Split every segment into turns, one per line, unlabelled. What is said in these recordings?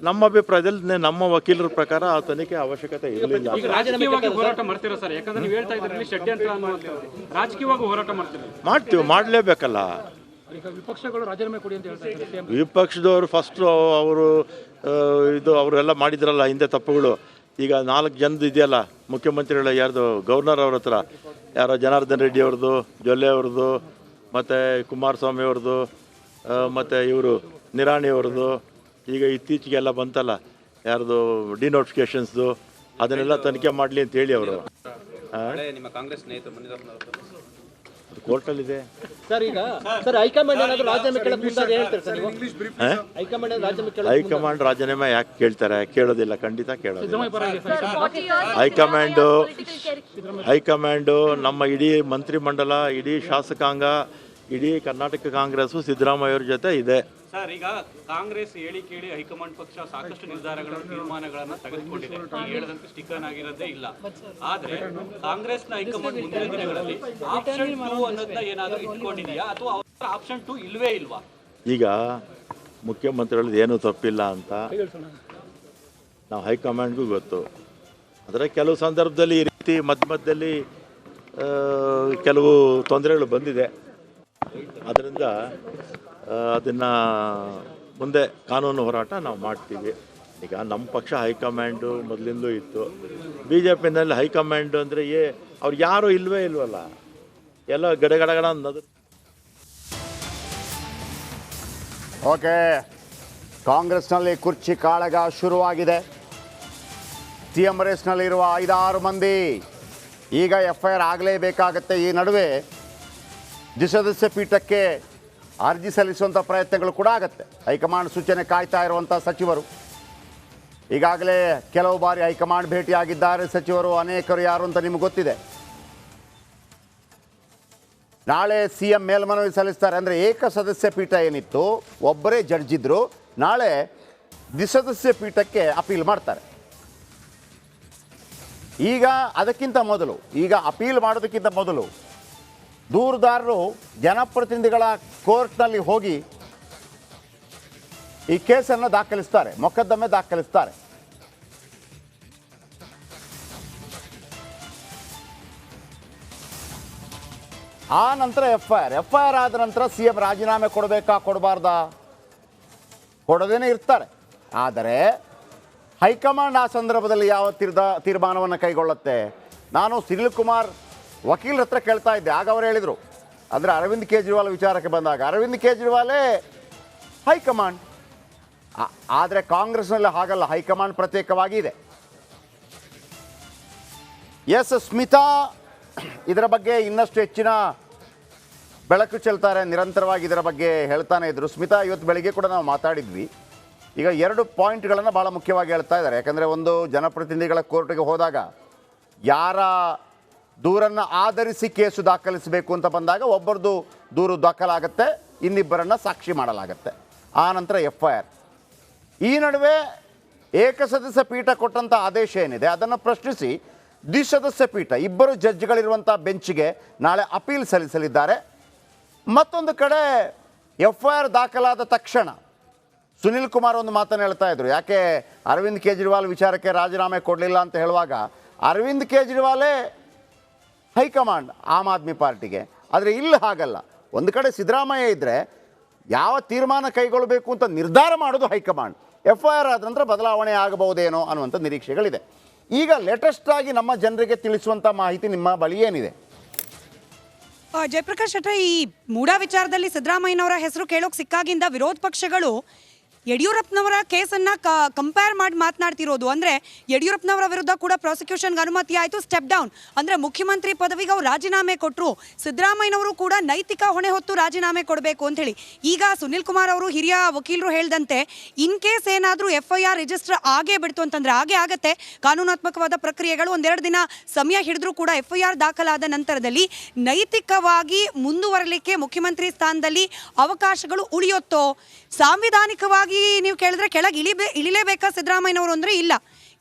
ನಮ್ಮ ಅಭಿಪ್ರಾಯದಲ್ಲಿ ನಮ್ಮ ವಕೀಲರ ಪ್ರಕಾರ ಆ ತನಿಖೆ ಅವಶ್ಯಕತೆ ಇರಲಿಲ್ಲ.
ರಾಜಕೀಯವಾಗಿ ಹೋರಾಟ ಮಾಡ್ತೀರಾ ಸರ್? ಯಾಕಂದ್ರೆ ನೀವು ಹೇಳ್ತಾ ಇದ್ರಲ್ಲಿ ಷಡ್ಯಂತ್ರ ರಾಜಕೀಯವಾಗಿ ಹೋರಾಟ
ಮಾಡ್ತೀವಿ, ಮಾಡಲೇಬೇಕಲ್ಲ.
ವಿಪಕ್ಷಗಳು ರಾಜೀನಾಮೆ ಕೊಡಿ ಅಂತ ಹೇಳ್ತಾ ಇದ್ದಾರೆ.
ವಿಪಕ್ಷದವರು ಫಸ್ಟ್ ಅವರು ಅವರೆಲ್ಲ ಮಾಡಿದ್ರಲ್ಲ ಹಿಂದೆ ತಪ್ಪುಗಳು. ಈಗ 4 ಜನದ್ದು ಇದೆಯಲ್ಲ ಮುಖ್ಯಮಂತ್ರಿಗಳ, ಯಾರ್ದು ಗವರ್ನರ್ ಅವ್ರ ಹತ್ರ, ಯಾರೋ ಜನಾರ್ದನ್ ರೆಡ್ಡಿ ಅವ್ರದ್ದು, ಜೊಲ್ಲೆ ಅವ್ರದ್ದು, ಮತ್ತು ಕುಮಾರಸ್ವಾಮಿ ಅವ್ರದ್ದು, ಮತ್ತು ಇವರು ನಿರಾಣಿ ಅವ್ರದ್ದು, ಈಗ ಇತ್ತೀಚೆಗೆಲ್ಲ ಬಂತಲ್ಲ ಯಾರ್ದು ಡಿನೋಟಿಫಿಕೇಶನ್ಸ್ದು, ಅದನ್ನೆಲ್ಲ ತನಿಖೆ ಮಾಡಲಿ ಅಂತ ಹೇಳಿ ಅವರು ಕೋರ್ಟಲ್ಲಿದೆ
ಸರ್. ಈಗ ಸರ್ ಹೈಕಮಾಂಡ್ ಏನಾದರೂ ರಾಜೀನಾಮೆ ಕೇಳಕ್ಕೆ ಮುಂದಾದ್ರೆ ಹೇಳ್ತಾರೆ ಸರ್ ನೀವು?
ಹೈಕಮಾಂಡ್ ರಾಜೀನಾಮೆ ಯಾಕೆ ಕೇಳ್ತಾರೆ? ಕೇಳೋದಿಲ್ಲ, ಖಂಡಿತ ಕೇಳೋದಿಲ್ಲ. ಹೈಕಮಾಂಡು ನಮ್ಮ ಇಡೀ ಮಂತ್ರಿಮಂಡಲ, ಇಡೀ ಶಾಸಕಾಂಗ, ಇಡೀ ಕರ್ನಾಟಕ ಕಾಂಗ್ರೆಸ್ಸು ಸಿದ್ದರಾಮಯ್ಯವ್ರ ಜೊತೆ ಇದೆ
ಸರ್. ಈಗ ಕಾಂಗ್ರೆಸ್ ಹೇಳಿ ಕೇಳಿ ಹೈಕಮಾಂಡ್ ಪಕ್ಷ ಸಾಕಷ್ಟು ನಿರ್ಧಾರಗಳನ್ನು ತೀರ್ಮಾನಗಳನ್ನು ತೆಗೆದುಕೊಂಡಿದೆ. ಈಗ ಹೇಳಿದಂತೆ ಸ್ಟಿಕರ್ ಆಗಿರೋದೇ ಇಲ್ಲ. ಆದ್ರೆ ಕಾಂಗ್ರೆಸ್ನ ಹೈಕಮಾಂಡ್ ಮುಂದಿನ ದಿನಗಳಲ್ಲಿ ಆಪ್ಷನ್ 2 ಅನ್ನೋದನ್ನ ಏನಾದರೂ ಇಟ್ಕೊಂಡಿದೆಯಾ ಅಥವಾ ಆಪ್ಷನ್ 2 ಇಲ್ವೇ ಇಲ್ವಾ?
ಈಗ ಮುಖ್ಯಮಂತ್ರಿಗಳದ್ದು ಏನೂ ತಪ್ಪಿಲ್ಲ ಅಂತ ನಾವು ಹೈಕಮಾಂಡ್ಗೂ ಗೊತ್ತು. ಆದರೆ ಕೆಲವು ಸಂದರ್ಭದಲ್ಲಿ ಈ ರೀತಿ ಮಧ್ಯದಲ್ಲಿ ಕೆಲವು ತೊಂದರೆಗಳು ಬಂದಿದೆ. ಅದರಿಂದ ಅದನ್ನು ಮುಂದೆ ಕಾನೂನು ಹೋರಾಟ ನಾವು ಮಾಡ್ತೀವಿ. ಈಗ ನಮ್ಮ ಪಕ್ಷ ಹೈಕಮಾಂಡು ಮೊದಲಿಂದಲೂ ಇತ್ತು. ಬಿ ಜೆ ಪಿನಲ್ಲಿ ಹೈಕಮಾಂಡು ಅಂದರೆ ಅವ್ರು ಯಾರೂ ಇಲ್ವೇ ಇಲ್ವಲ್ಲ, ಎಲ್ಲ ಗಡಗಡಗಡ ಅನ್ನೋದು.
ಓಕೆ, ಕಾಂಗ್ರೆಸ್ನಲ್ಲಿ ಕುರ್ಚಿ ಕಾಳಗ ಶುರುವಾಗಿದೆ. ಸಿ ಎಂ ರೇಸ್ನಲ್ಲಿರುವ 5-6 ಮಂದಿ ಈಗ FIR ಆಗಲೇಬೇಕಾಗತ್ತೆ. ಈ ನಡುವೆ ದ್ವಿಸದಸ್ಯ ಪೀಠಕ್ಕೆ ಅರ್ಜಿ ಸಲ್ಲಿಸುವಂಥ ಪ್ರಯತ್ನಗಳು ಕೂಡ ಆಗುತ್ತೆ. ಹೈಕಮಾಂಡ್ ಸೂಚನೆ ಕಾಯ್ತಾ ಇರುವಂಥ ಸಚಿವರು ಈಗಾಗಲೇ ಕೆಲವು ಬಾರಿ ಹೈಕಮಾಂಡ್ ಭೇಟಿಯಾಗಿದ್ದಾರೆ ಸಚಿವರು. ಅನೇಕರು ಯಾರು ಅಂತ ನಿಮಗೆ ಗೊತ್ತಿದೆ. ನಾಳೆ CM ಮೇಲ್ಮನವಿ ಸಲ್ಲಿಸ್ತಾರೆ. ಅಂದರೆ ಏಕಸದಸ್ಯ ಪೀಠ ಏನಿತ್ತು, ಒಬ್ಬರೇ ಜಡ್ಜ್ ಇದ್ದರು, ನಾಳೆ ದ್ವಿಸದಸ್ಯ ಪೀಠಕ್ಕೆ ಅಪೀಲ್ ಮಾಡ್ತಾರೆ. ಈಗ ಅದಕ್ಕಿಂತ ಮೊದಲು, ಈಗ ಅಪೀಲ್ ಮಾಡೋದಕ್ಕಿಂತ ಮೊದಲು ದೂರುದಾರರು ಜನಪ್ರತಿನಿಧಿಗಳ ಕೋರ್ಟ್ನಲ್ಲಿ ಹೋಗಿ ಈ ಕೇಸನ್ನು ದಾಖಲಿಸ್ತಾರೆ, ಮೊಕದ್ದಮೆ ದಾಖಲಿಸ್ತಾರೆ. ಆ ನಂತರ FIR ಆದ ನಂತರ CM ರಾಜೀನಾಮೆ ಕೊಡಬೇಕಾ ಕೊಡಬಾರ್ದಾ? ಕೊಡೋದೇನೆ ಇರ್ತಾರೆ. ಆದರೆ ಹೈಕಮಾಂಡ್ ಆ ಸಂದರ್ಭದಲ್ಲಿ ಯಾವ ತೀರ್ಮಾನವನ್ನು ಕೈಗೊಳ್ಳುತ್ತೆ? ನಾನು ಸುನಿಲ್ ಕುಮಾರ್ ವಕೀಲರ ಹತ್ರ ಕೇಳ್ತಾ ಇದ್ದೆ. ಆಗ ಅವರು ಹೇಳಿದರು, ಅಂದರೆ ಅರವಿಂದ್ ಕೇಜ್ರಿವಾಲ್ ವಿಚಾರಕ್ಕೆ ಬಂದಾಗ ಅರವಿಂದ್ ಕೇಜ್ರಿವಾಲೇ ಹೈಕಮಾಂಡ್. ಆದರೆ ಕಾಂಗ್ರೆಸ್ನಲ್ಲಿ ಹಾಗಲ್ಲ, ಹೈಕಮಾಂಡ್ ಪ್ರತ್ಯೇಕವಾಗಿ ಇದೆ. ಸ್ಮಿತಾ ಇದರ ಬಗ್ಗೆ ಇನ್ನಷ್ಟು ಹೆಚ್ಚಿನ ಬೆಳಕು ಚೆಲ್ತಾರೆ, ನಿರಂತರವಾಗಿ ಇದರ ಬಗ್ಗೆ ಹೇಳ್ತಾನೆ ಇದ್ದರು. ಸ್ಮಿತಾ ಇವತ್ತು ಬೆಳಿಗ್ಗೆ ಕೂಡ ನಾವು ಮಾತಾಡಿದ್ವಿ. ಈಗ 2 ಪಾಯಿಂಟ್ಗಳನ್ನು ಭಾಳ ಮುಖ್ಯವಾಗಿ ಹೇಳ್ತಾ ಇದ್ದಾರೆ. ಯಾಕಂದರೆ ಒಂದು, ಜನಪ್ರತಿನಿಧಿಗಳ ಕೋರ್ಟ್ಗೆ ಹೋದಾಗ ಯಾರ ದೂರನ್ನು ಆಧರಿಸಿ ಕೇಸು ದಾಖಲಿಸಬೇಕು ಅಂತ ಬಂದಾಗ ಒಬ್ಬರದು ದೂರು ದಾಖಲಾಗುತ್ತೆ, ಇನ್ನಿಬ್ಬರನ್ನು ಸಾಕ್ಷಿ ಮಾಡಲಾಗುತ್ತೆ. ಆ ನಂತರ FIR. ಈ ನಡುವೆ ಏಕಸದಸ್ಯ ಪೀಠ ಕೊಟ್ಟಂಥ ಆದೇಶ ಏನಿದೆ ಅದನ್ನು ಪ್ರಶ್ನಿಸಿ ದ್ವಿಸದಸ್ಯ ಪೀಠ, 2 ಜಡ್ಜ್ಗಳಿರುವಂಥ ಬೆಂಚ್ಗೆ ನಾಳೆ ಅಪೀಲ್ ಸಲ್ಲಿಸಲಿದ್ದಾರೆ. ಮತ್ತೊಂದು ಕಡೆ FIR ದಾಖಲಾದ ತಕ್ಷಣ ಸುನಿಲ್ ಕುಮಾರ್ ಒಂದು ಮಾತನ್ನು ಹೇಳ್ತಾ ಇದ್ರು. ಯಾಕೆ ಅರವಿಂದ್ ಕೇಜ್ರಿವಾಲ್ ವಿಚಾರಕ್ಕೆ ರಾಜೀನಾಮೆ ಕೊಡಲಿಲ್ಲ ಅಂತ ಹೇಳುವಾಗ, ಅರವಿಂದ್ ಕೇಜ್ರಿವಾಲೇ ಹೈಕಮಾಂಡ್ ಆಮ್ ಆದ್ಮಿ ಪಾರ್ಟಿಗೆ. ಆದರೆ ಇಲ್ಲಿ ಹಾಗಲ್ಲ. ಒಂದು ಕಡೆ ಸಿದ್ದರಾಮಯ್ಯ ಇದ್ದರೆ ಯಾವ ತೀರ್ಮಾನ ಕೈಗೊಳ್ಳಬೇಕು ಅಂತ ನಿರ್ಧಾರ ಮಾಡೋದು ಹೈಕಮಾಂಡ್. FIR ಆದ ನಂತರ ಬದಲಾವಣೆ ಆಗಬಹುದೇನೋ ಅನ್ನುವಂಥ ನಿರೀಕ್ಷೆಗಳಿದೆ. ಈಗ ಲೇಟೆಸ್ಟ್ ಆಗಿ ನಮ್ಮ ಜನರಿಗೆ ತಿಳಿಸುವಂಥ ಮಾಹಿತಿ ನಿಮ್ಮ ಬಳಿ ಏನಿದೆ?
ಜಯಪ್ರಕಾಶ್ ಶೆಟ್ಟರ್, ಈ ಮೂಡಾ ವಿಚಾರದಲ್ಲಿ ಸಿದ್ದರಾಮಯ್ಯನವರ ಹೆಸರು ಕೇಳೋಕೆ ಸಿಕ್ಕಾಗಿಂದ ವಿರೋಧ ಪಕ್ಷಗಳು ಯಡಿಯೂರಪ್ಪನವರ ಕೇಸನ್ನು ಕಂಪೇರ್ ಮಾಡಿ ಮಾತನಾಡ್ತಿರೋದು. ಅಂದರೆ ಯಡಿಯೂರಪ್ಪನವರ ವಿರುದ್ಧ ಕೂಡ ಪ್ರಾಸಿಕ್ಯೂಷನ್ಗೆ ಅನುಮತಿ ಆಯಿತು, ಸ್ಟೆಪ್ ಡೌನ್. ಅಂದರೆ ಮುಖ್ಯಮಂತ್ರಿ ಪದವಿಗೆ ಅವ್ರು ರಾಜೀನಾಮೆ ಕೊಟ್ಟರು, ಸಿದ್ದರಾಮಯ್ಯನವರು ಕೂಡ ನೈತಿಕ ಹೊಣೆ ಹೊತ್ತು ರಾಜೀನಾಮೆ ಕೊಡಬೇಕು ಅಂಥೇಳಿ. ಈಗ ಸುನಿಲ್ ಕುಮಾರ್ ಅವರು ಹಿರಿಯ ವಕೀಲರು ಹೇಳ್ದಂತೆ ಇನ್ ಕೇಸ್ ಏನಾದರೂ FIR ರಿಜಿಸ್ಟರ್ ಆಗೇ ಬಿಡ್ತು ಅಂತಂದರೆ ಹಾಗೆ ಆಗತ್ತೆ. ಕಾನೂನಾತ್ಮಕವಾದ ಪ್ರಕ್ರಿಯೆಗಳು 1-2 ದಿನ ಸಮಯ ಹಿಡಿದ್ರೂ ಕೂಡ FIR ದಾಖಲಾದ ನಂತರದಲ್ಲಿ ನೈತಿಕವಾಗಿ ಮುಂದುವರಲಿಕ್ಕೆ ಮುಖ್ಯಮಂತ್ರಿ ಸ್ಥಾನದಲ್ಲಿ ಅವಕಾಶಗಳು ಉಳಿಯುತ್ತೋ? ಸಾಂವಿಧಾನಿಕವಾಗಿ ನೀವು ಕೇಳಿದ್ರೆ ಕೆಳಗೆ ಇಳಿಲೇಬೇಕಾ ಸಿದ್ದರಾಮಯ್ಯನವರು ಅಂದರೆ ಇಲ್ಲ,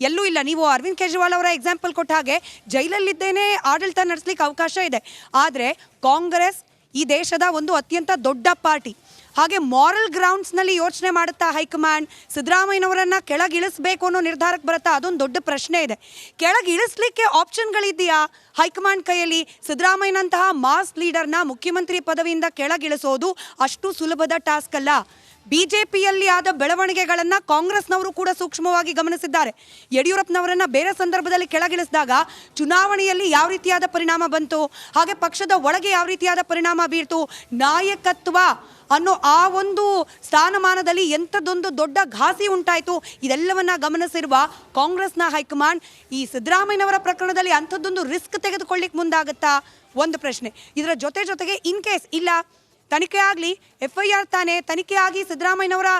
ಎಲ್ಲೂ ಇಲ್ಲ. ನೀವು ಅರವಿಂದ್ ಕೇಜ್ರಿವಾಲ್ ಅವರ ಎಕ್ಸಾಂಪಲ್ ಕೊಟ್ಟ ಹಾಗೆ ಜೈಲಲ್ಲಿದ್ದೇನೆ ಆಡಳಿತ ನಡೆಸಲಿಕ್ಕೆ ಅವಕಾಶ ಇದೆ. ಆದರೆ ಕಾಂಗ್ರೆಸ್ ಈ ದೇಶದ ಒಂದು ಅತ್ಯಂತ ದೊಡ್ಡ ಪಾರ್ಟಿ. ಹಾಗೆ ಮಾರಲ್ ಗ್ರೌಂಡ್ಸ್ನಲ್ಲಿ ಯೋಚನೆ ಮಾಡುತ್ತಾ ಹೈಕಮಾಂಡ್ ಸಿದ್ದರಾಮಯ್ಯನವರನ್ನು ಕೆಳಗಿಳಿಸ್ಬೇಕು ಅನ್ನೋ ನಿರ್ಧಾರಕ್ಕೆ ಬರುತ್ತಾ, ಅದೊಂದು ದೊಡ್ಡ ಪ್ರಶ್ನೆ ಇದೆ. ಕೆಳಗಿಳಿಸ್ಲಿಕ್ಕೆ ಆಪ್ಷನ್ಗಳಿದೆಯಾ ಹೈಕಮಾಂಡ್ ಕೈಯಲ್ಲಿ? ಸಿದ್ದರಾಮಯ್ಯನಂತಹ ಮಾಸ್ ಲೀಡರ್ನ ಮುಖ್ಯಮಂತ್ರಿ ಪದವಿಯಿಂದ ಕೆಳಗಿಳಿಸೋದು ಅಷ್ಟು ಸುಲಭದ ಟಾಸ್ಕ್ ಅಲ್ಲ. ಬಿಜೆಪಿಯಲ್ಲಿ ಆದ ಬೆಳವಣಿಗೆಗಳನ್ನು ಕಾಂಗ್ರೆಸ್ನವರು ಕೂಡ ಸೂಕ್ಷ್ಮವಾಗಿ ಗಮನಿಸಿದ್ದಾರೆ. ಯಡಿಯೂರಪ್ಪನವರನ್ನ ಬೇರೆ ಸಂದರ್ಭದಲ್ಲಿ ಕೆಳಗಿಳಿಸಿದಾಗ ಚುನಾವಣೆಯಲ್ಲಿ ಯಾವ ರೀತಿಯಾದ ಪರಿಣಾಮ ಬಂತು, ಹಾಗೆ ಪಕ್ಷದ ಒಳಗೆ ಯಾವ ರೀತಿಯಾದ ಪರಿಣಾಮ ಬೀರ್ತು, ನಾಯಕತ್ವ ಅನ್ನೋ ಆ ಒಂದು ಸ್ಥಾನಮಾನದಲ್ಲಿ ಎಂಥದ್ದೊಂದು ದೊಡ್ಡ ಘಾಸಿ ಉಂಟಾಯಿತು, ಇದೆಲ್ಲವನ್ನ ಗಮನಿಸಿರುವ ಕಾಂಗ್ರೆಸ್ನ ಹೈಕಮಾಂಡ್ ಈ ಸಿದ್ದರಾಮಯ್ಯನವರ ಪ್ರಕರಣದಲ್ಲಿ ಅಂಥದ್ದೊಂದು ರಿಸ್ಕ್ ತೆಗೆದುಕೊಳ್ಳಿಕ್ಕೆ ಮುಂದಾಗುತ್ತಾ ಒಂದು ಪ್ರಶ್ನೆ. ಇದರ ಜೊತೆಗೆ ಇನ್ ಕೇಸ್ ಇಲ್ಲ ತನಿಖೆ ಆಗಲಿ, FIR ತಾನೇ ತನಿಖೆ ಆಗಿ ಸಿದ್ದರಾಮಯ್ಯನವರ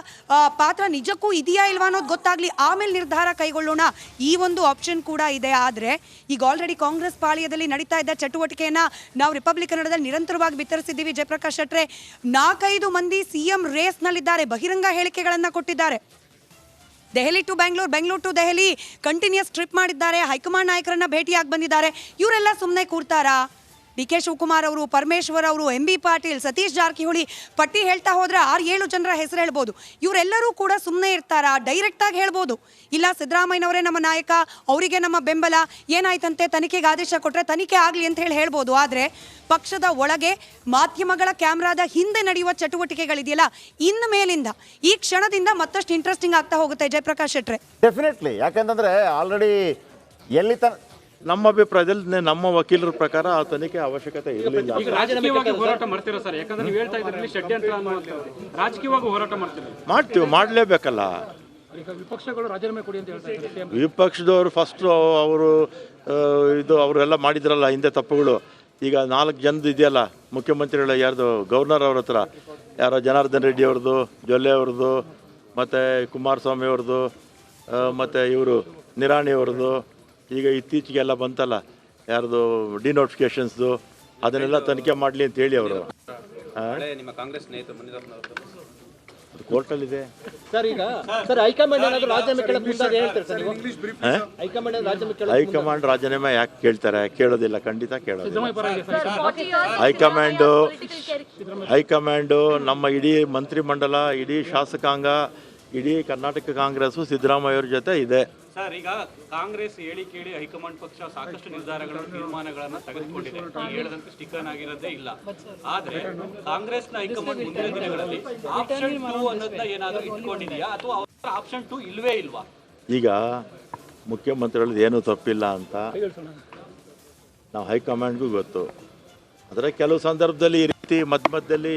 ಪಾತ್ರ ನಿಜಕ್ಕೂ ಇದೆಯಾ ಇಲ್ವಾ ಅನ್ನೋದು ಗೊತ್ತಾಗಲಿ, ಆಮೇಲೆ ನಿರ್ಧಾರ ಕೈಗೊಳ್ಳೋಣ, ಈ ಒಂದು ಆಪ್ಷನ್ ಕೂಡ ಇದೆ. ಆದರೆ ಈಗ ಆಲ್ರೆಡಿ ಕಾಂಗ್ರೆಸ್ ಪಾಳ್ಯದಲ್ಲಿ ನಡೀತಾ ಇದ್ದ ಚಟುವಟಿಕೆಯನ್ನು ನಾವು ರಿಪಬ್ಲಿಕ್ ಕನ್ನಡದಲ್ಲಿ ನಿರಂತರವಾಗಿ ಬಿತ್ತರಿಸಿದ್ದೀವಿ. ಜಯಪ್ರಕಾಶ್ ಶೆಟ್ರೆ 4-5 ಮಂದಿ CM ರೇಸ್ನಲ್ಲಿದ್ದಾರೆ, ಬಹಿರಂಗ ಹೇಳಿಕೆಗಳನ್ನು ಕೊಟ್ಟಿದ್ದಾರೆ. Delhi to Bengaluru, Bengaluru to Delhi continues trip ಮಾಡಿದ್ದಾರೆ, ಹೈಕಮಾಂಡ್ ನಾಯಕರನ್ನ ಭೇಟಿಯಾಗಿ ಬಂದಿದ್ದಾರೆ. ಇವರೆಲ್ಲ ಸುಮ್ಮನೆ ಕೂರ್ತಾರಾ? DK ಶಿವಕುಮಾರ್ ಅವರು, ಪರಮೇಶ್ವರ್ ಅವರು, MB ಪಾಟೀಲ್, ಸತೀಶ್ ಜಾರಕಿಹೊಳಿ, ಪಟ್ಟಿ ಹೇಳ್ತಾ ಹೋದ್ರೆ 6-7 ಜನರ ಹೆಸರು ಹೇಳ್ಬೋದು. ಇವರೆಲ್ಲರೂ ಕೂಡ ಸುಮ್ಮನೆ ಇರ್ತಾರಾ? ಡೈರೆಕ್ಟಾಗಿ ಹೇಳ್ಬೋದು, ಇಲ್ಲ ಸಿದ್ದರಾಮಯ್ಯನವರೇ ನಮ್ಮ ನಾಯಕ, ಅವರಿಗೆ ನಮ್ಮ ಬೆಂಬಲ, ಏನಾಯ್ತಂತೆ ತನಿಖೆಗೆ ಆದೇಶ ಕೊಟ್ಟರೆ ತನಿಖೆ ಆಗಲಿ ಅಂತ ಹೇಳ್ಬೋದು. ಆದರೆ ಪಕ್ಷದ ಒಳಗೆ ಮಾಧ್ಯಮಗಳ ಕ್ಯಾಮ್ರಾದ ಹಿಂದೆ ನಡೆಯುವ ಚಟುವಟಿಕೆಗಳಿದೆಯಲ್ಲ, ಇನ್ನು ಮೇಲಿಂದ ಈ ಕ್ಷಣದಿಂದ ಮತ್ತಷ್ಟು ಇಂಟ್ರೆಸ್ಟಿಂಗ್ ಆಗ್ತಾ ಹೋಗುತ್ತೆ. ಜಯಪ್ರಕಾಶ್ ಶೆಟ್ರೆ,
ಡೆಫಿನೆಟ್ಲಿ. ಯಾಕೆಂತಂದರೆ ಆಲ್ರೆಡಿ ಎಲ್ಲಿ
ನಮ್ಮ ಅಭಿಪ್ರಾಯದಲ್ಲಿ ನಮ್ಮ ವಕೀಲರ ಪ್ರಕಾರ ಆ ತನಿಖೆ ಅವಶ್ಯಕತೆ ಇರಲಿಲ್ಲ.
ಈಗ ರಾಜಕೀಯವಾಗಿ ಹೋರಾಟ ಮಾಡ್ತೀರಾ ಸರ್? ಯಾಕಂದ್ರೆ ನೀವು ಹೇಳ್ತಾ ಇದ್ರಲ್ಲಿ ಷಡ್ಯಂತ್ರ ಅನ್ನುವಂಥದ್ದು, ರಾಜಕೀಯವಾಗಿ ಹೋರಾಟ
ಮಾಡ್ತೀವಿ, ಮಾಡಲೇಬೇಕಲ್ಲ.
ಈಗ ವಿಪಕ್ಷಗಳು ರಾಜೀನಾಮೆ ಕೊಡಿ ಅಂತ ಹೇಳ್ತಾ ಇದ್ದಾರೆ.
ವಿಪಕ್ಷದವರು ಫಸ್ಟು ಅವರು ಅವರೆಲ್ಲ ಮಾಡಿದ್ರಲ್ಲ ಹಿಂದೆ ತಪ್ಪುಗಳು. ಈಗ 4 ಜನದ್ದು ಇದೆಯಲ್ಲ ಮುಖ್ಯಮಂತ್ರಿಗಳು, ಯಾರ್ದು ಗವರ್ನರ್ ಅವ್ರ ಹತ್ರ, ಯಾರೋ ಜನಾರ್ದನ್ ರೆಡ್ಡಿ ಅವ್ರದ್ದು, ಜೊಲ್ಲೆ ಅವ್ರದ್ದು, ಮತ್ತು ಕುಮಾರಸ್ವಾಮಿ ಅವ್ರದ್ದು, ಮತ್ತು ಇವರು ನಿರಾಣಿ ಅವ್ರದ್ದು, ಈಗ ಇತ್ತೀಚೆಗೆಲ್ಲ ಬಂತಲ್ಲ ಯಾರ್ದು ಡಿನೋಟಿಫಿಕೇಶನ್ಸ್ದು, ಅದನ್ನೆಲ್ಲ ತನಿಖೆ ಮಾಡಲಿ ಅಂತ ಹೇಳಿ ಅವರು
ನಿಮ್ಮ ಕಾಂಗ್ರೆಸ್
ಕೋರ್ಟಲ್ಲಿದೆ.
ಸರ್ ಈಗ ಸರ್ ಹೈಕಮಾಂಡ್ ಏನಾದರೂ ರಾಜೀನಾಮೆ ಕೇಳಕ್ಕೆ ಮುಂದಾದ್ರೆ ಹೇಳ್ತಾರೆ ಸರ್ ನೀವು? ಹೈಕಮಾಂಡ್ ರಾಜೀನಾಮೆ ಕೇಳಕ್ಕೆ
ಹೈಕಮಾಂಡ್ ರಾಜೀನಾಮೆ ಯಾಕೆ ಕೇಳ್ತಾರೆ? ಕೇಳೋದಿಲ್ಲ, ಖಂಡಿತ ಕೇಳೋದಿಲ್ಲ. ಹೈಕಮಾಂಡು ನಮ್ಮ ಇಡೀ ಮಂತ್ರಿಮಂಡಲ, ಇಡೀ ಶಾಸಕಾಂಗ, ಇಡೀ ಕರ್ನಾಟಕ ಕಾಂಗ್ರೆಸ್ಸು ಸಿದ್ದರಾಮಯ್ಯವ್ರ ಜೊತೆ ಇದೆ.
ಸರ್, ಈಗ ಕಾಂಗ್ರೆಸ್ ಹೇಳಿ ಕೇಳಿ ಹೈಕಮಾಂಡ್ ಪಕ್ಷ ಸಾಕಷ್ಟು ನಿರ್ಧಾರಗಳನ್ನು ತೀರ್ಮಾನಗಳನ್ನು ತೆಗೆದುಕೊಂಡಿದೆ. ಈಗ ಹೇಳಿದಂತೆ ಸ್ಟಿಕರ್ ಆಗಿರೋದೇ ಇಲ್ಲ. ಆದ್ರೆ ಕಾಂಗ್ರೆಸ್ನ ಹೈಕಮಾಂಡ್ ಮುಂದಿನ ದಿನಗಳಲ್ಲಿ ಆಪ್ಷನ್ 2 ಅನ್ನೋದನ್ನ ಏನಾದರೂ ಇಟ್ಕೊಂಡಿದೆಯಾ, ಅಥವಾ ಆಪ್ಷನ್ 2 ಇಲ್ವೇ ಇಲ್ವಾ?
ಈಗ ಮುಖ್ಯಮಂತ್ರಿಗಳದ್ದು ಏನೂ ತಪ್ಪಿಲ್ಲ ಅಂತ ನಾವು ಹೈಕಮಾಂಡ್ಗೂ ಗೊತ್ತು. ಆದರೆ ಕೆಲವು ಸಂದರ್ಭದಲ್ಲಿ ಈ ರೀತಿ ಮಧ್ಯದಲ್ಲಿ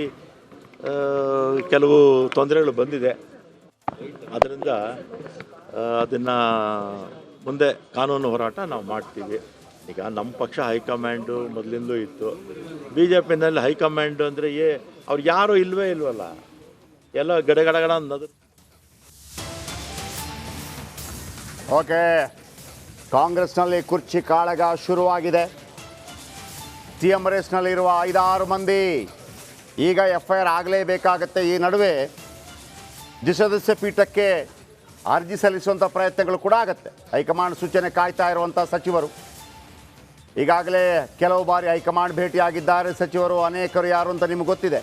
ಕೆಲವು ತೊಂದರೆಗಳು ಬಂದಿದೆ. ಅದರಿಂದ ಅದನ್ನು ಮುಂದೆ ಕಾನೂನು ಹೋರಾಟ ನಾವು ಮಾಡ್ತೀವಿ. ಈಗ ನಮ್ಮ ಪಕ್ಷ ಹೈಕಮಾಂಡು ಮೊದಲಿಂದಲೂ ಇತ್ತು. BJPನಲ್ಲಿ ಹೈಕಮಾಂಡು ಅಂದರೆ ಅವ್ರು ಯಾರೂ ಇಲ್ವೇ ಇಲ್ವಲ್ಲ, ಎಲ್ಲ ಗಡಗಡಗಡ ಅನ್ನೋದು.
ಓಕೆ, ಕಾಂಗ್ರೆಸ್ನಲ್ಲಿ ಕುರ್ಚಿ ಕಾಳಗ ಶುರುವಾಗಿದೆ. CM ರೇಸ್ನಲ್ಲಿರುವ 5-6 ಮಂದಿ ಈಗ FIR ಆಗಲೇಬೇಕಾಗತ್ತೆ. ಈ ನಡುವೆ ದ್ವಿಸದಸ್ಯ ಪೀಠಕ್ಕೆ ಅರ್ಜಿ ಸಲ್ಲಿಸುವಂಥ ಪ್ರಯತ್ನಗಳು ಕೂಡ ಆಗುತ್ತೆ. ಹೈಕಮಾಂಡ್ ಸೂಚನೆ ಕಾಯ್ತಾ ಇರುವಂಥ ಸಚಿವರು ಈಗಾಗಲೇ ಕೆಲವು ಬಾರಿ ಹೈಕಮಾಂಡ್ ಭೇಟಿಯಾಗಿದ್ದಾರೆ ಸಚಿವರು. ಅನೇಕರು ಯಾರು ಅಂತ ನಿಮ್ಗೆ ಗೊತ್ತಿದೆ.